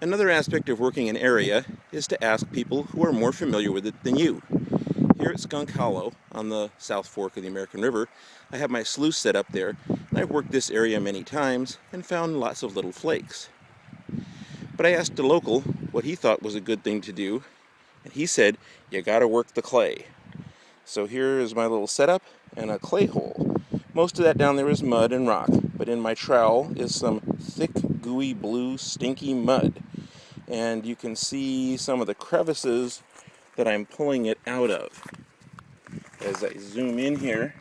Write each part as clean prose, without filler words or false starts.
Another aspect of working an area is to ask people who are more familiar with it than you. Here at Skunk Hollow, on the South Fork of the American River, I have my sluice set up there, and I've worked this area many times and found lots of little flakes. But I asked a local what he thought was a good thing to do, and he said, you gotta work the clay. So here is my little setup and a clay hole. Most of that down there is mud and rock, but in my trowel is some thick, gooey, blue, stinky mud. And you can see some of the crevices that I'm pulling it out of. As I zoom in here,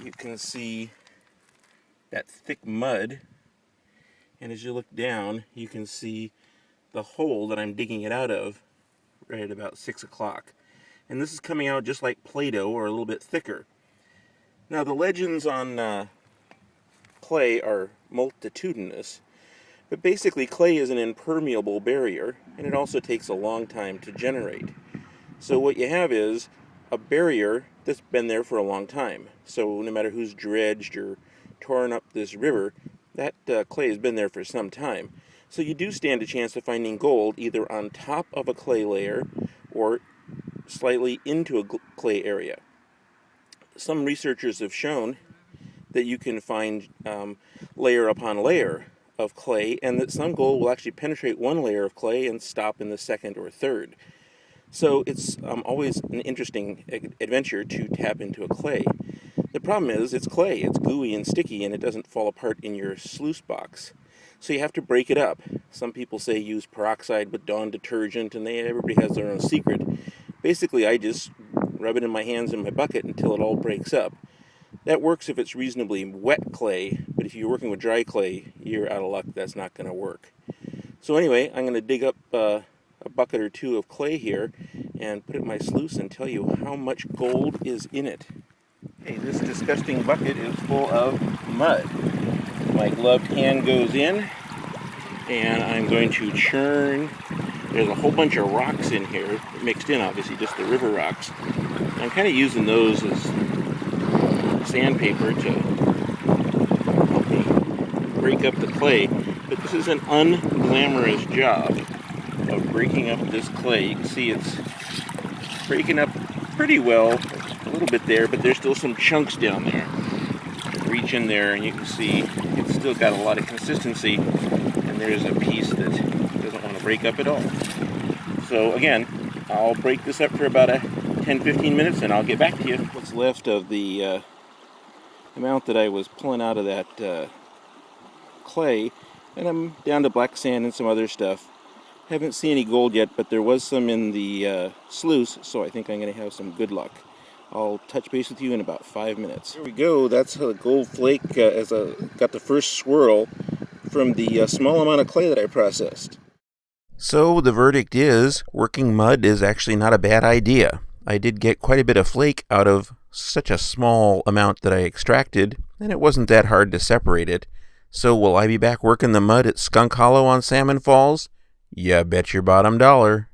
you can see that thick mud, and as you look down, you can see the hole that I'm digging it out of right at about 6 o'clock. And this is coming out just like Play-Doh, or a little bit thicker. Now the legends on clay are multitudinous, but basically clay is an impermeable barrier, and it also takes a long time to generate. So what you have is a barrier that's been there for a long time. So no matter who's dredged or torn up this river, that clay has been there for some time. So you do stand a chance of finding gold either on top of a clay layer or slightly into a clay area. Some researchers have shown that you can find layer upon layer of clay, and that some gold will actually penetrate one layer of clay and stop in the second or third. So it's always an interesting adventure to tap into a clay. The problem is it's clay, it's gooey and sticky, and it doesn't fall apart in your sluice box. So you have to break it up. Some people say use peroxide with Dawn detergent, and everybody has their own secret. Basically, I just rub it in my hands in my bucket until it all breaks up. That works if it's reasonably wet clay, but if you're working with dry clay, you're out of luck. That's not going to work. So anyway, I'm going to dig up a bucket or two of clay here and put it in my sluice and tell you how much gold is in it. Okay, this disgusting bucket is full of mud. My gloved hand goes in, and I'm going to churn. There's a whole bunch of rocks in here, mixed in obviously, just the river rocks. I'm kind of using those as sandpaper to help me break up the clay, but this is an unglamorous job of breaking up this clay. You can see it's breaking up pretty well, a little bit there, but there's still some chunks down there. Reach in there and you can see it's still got a lot of consistency, and there's a piece that doesn't want to break up at all. So again, I'll break this up for about 10-15 minutes and I'll get back to you. What's left of the amount that I was pulling out of that clay, and I'm down to black sand and some other stuff. Haven't seen any gold yet, but there was some in the sluice, so I think I'm going to have some good luck. I'll touch base with you in about 5 minutes. Here we go. That's a gold flake as I got the first swirl from the small amount of clay that I processed. So the verdict is, working mud is actually not a bad idea. I did get quite a bit of flake out of such a small amount that I extracted, and it wasn't that hard to separate it. So will I be back working the mud at Skunk Hollow on Salmon Falls? You bet your bottom dollar.